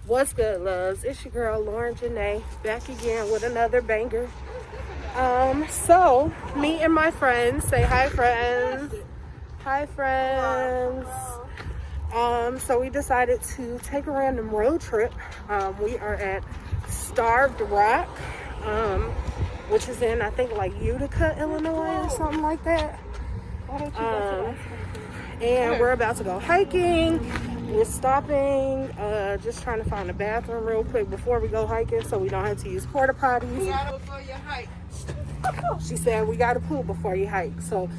What's good, loves? It's your girl Lauren Jenae, back again with another banger. So me and my friends, say hi, friends. Hi, friends. So we decided to take a random road trip. We are at Starved Rock, which is in, I think, like Utica, Illinois, or something like that. And we're about to go hiking. We're stopping, just trying to find a bathroom real quick before we go hiking so we don't have to use porta potties. She said we got to poop before you hike. So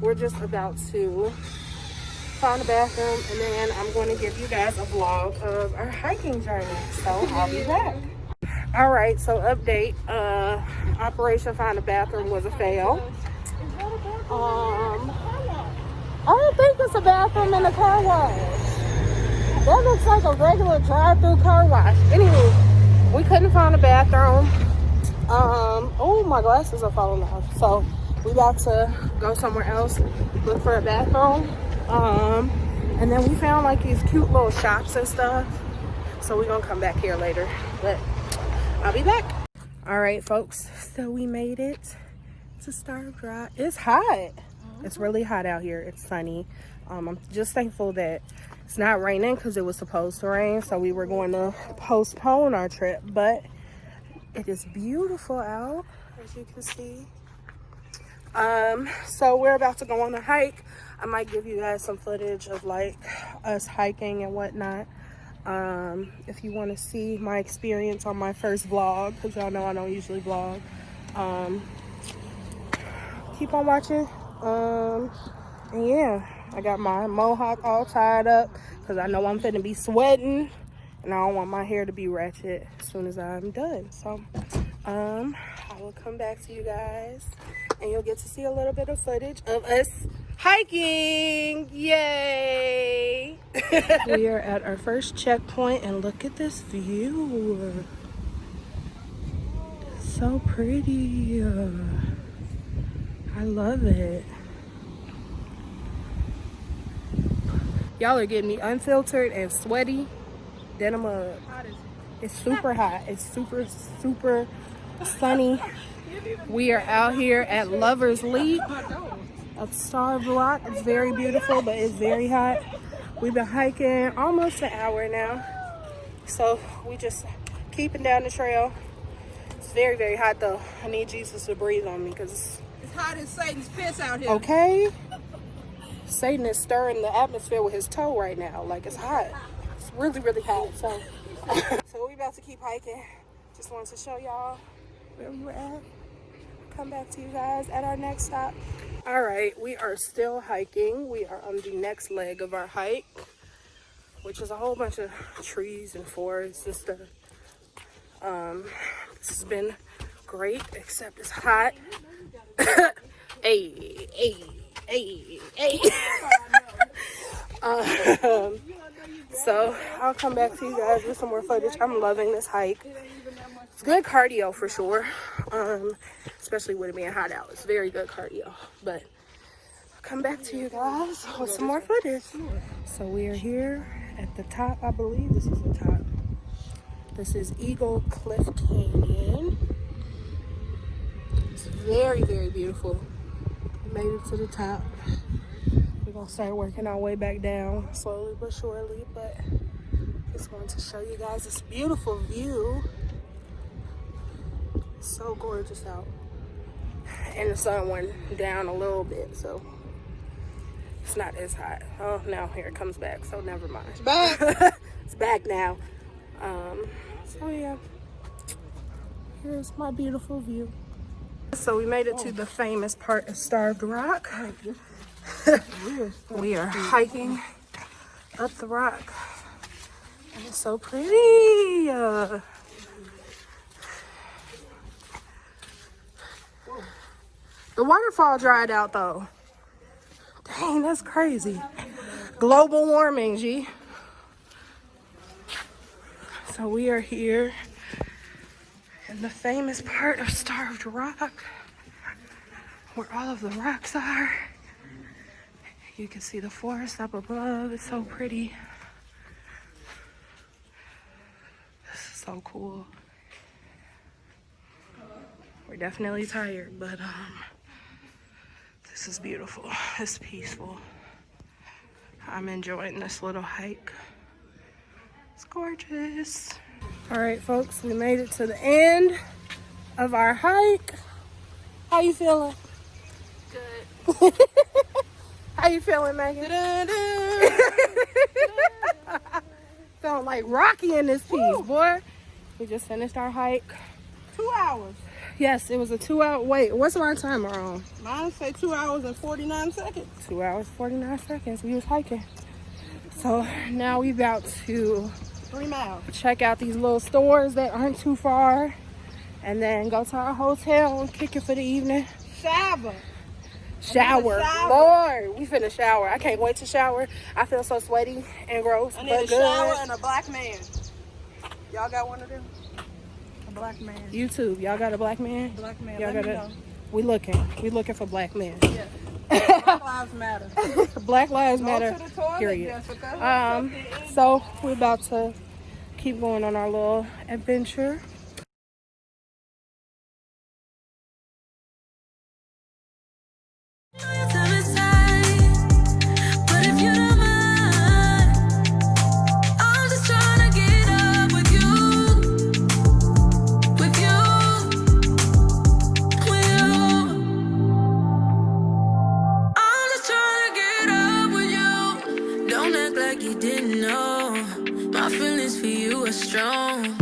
we're just about to find a bathroom, and then I'm going to give you guys a vlog of our hiking journey. So I'll be back. All right, so update. Operation Find a Bathroom was a fail. I don't think it's a bathroom in the car wash. That looks like a regular drive-through car wash. Anyway, we couldn't find a bathroom. Oh, my glasses are falling off. So we about to go somewhere else, look for a bathroom. And then we found like these cute little shops and stuff. So we're gonna come back here later, but I'll be back. All right, folks. So we made it to Starved Rock. It's hot. It's really hot out here. It's sunny. I'm just thankful that it's not raining because it was supposed to rain. So we were going to postpone our trip, but it is beautiful out, as you can see. So we're about to go on a hike. I might give you guys some footage of like us hiking and whatnot. If you want to see my experience on my first vlog, because y'all know I don't usually vlog. Keep on watching. And yeah, I got my mohawk all tied up because I know I'm finna be sweating and I don't want my hair to be ratchet as soon as I'm done. So I will come back to you guys and you'll get to see a little bit of footage of us hiking. Yay! We are at our first checkpoint and look at this view. So pretty. I love it. Y'all are getting me unfiltered and sweaty. Then I'm it's super hot. It's super, super sunny. We are out here at Lover's Leap at Starved Rock. It's very beautiful, but it's very hot. We've been hiking almost an hour now. So we just keeping down the trail. It's very, very hot though. I need Jesus to breathe on me because it's hot as Satan's piss out here. Okay. Satan is stirring the atmosphere with his toe right now. Like, it's hot. It's really, really hot. So, so we about to keep hiking. Just wanted to show y'all where we're at. Come back to you guys at our next stop. All right, we are still hiking. We are on the next leg of our hike, which is a whole bunch of trees and forests and stuff. This has been great, except it's hot. Hey, hey. Hey. So I'll come back to you guys with some more footage. I'm loving this hike. It's good cardio for sure, especially with it being hot out. It's very good cardio, but I'll come back to you guys with some more footage. So we are here at the top. I believe this is the top. This is Eagle Cliff Canyon. It's very, very beautiful. Made it to the top. We're gonna start working our way back down slowly but surely, but just wanted to show you guys this beautiful view. It's so gorgeous out, and the sun went down a little bit, so it's not as hot. Oh, now here it comes back, so never mind. It's back. It's back now. So yeah, here's my beautiful view. So we made it to the famous part of Starved Rock. We are hiking up the rock. And it's so pretty. The waterfall dried out though. Dang, that's crazy. Global warming, G. So we are here in the famous part of Starved Rock, where all of the rocks are. You can see the forest up above. It's so pretty. so cool. We're definitely tired, but this is beautiful. It's peaceful. I'm enjoying this little hike. It's gorgeous. All right, folks, we made it to the end of our hike. How you feeling? Good. How you feeling, Megan? Feeling like Rocky in this piece, boy. We just finished our hike. 2 hours. Yes, it was a 2 hour. Wait, what's our timer on? Mine say 2 hours and 49 seconds. 2 hours, 49 seconds. We was hiking. So now we about to 3 miles. check out these little stores that aren't too far. And then go to our hotel and kick it for the evening. Shower. Shower. Lord, we finna shower. I can't wait to shower. I feel so sweaty and gross. I need but a good. shower and a black man. Y'all got one of them? A black man. YouTube, y'all got a black man? Black man. Y'all Let got me a. know. We looking for black men. Yeah. Black lives matter. Black Lives Matter. Go to the toilet, Period. Jessica. So we're about to keep going on our little adventure. Don't act like you didn't know. My feelings for you are strong.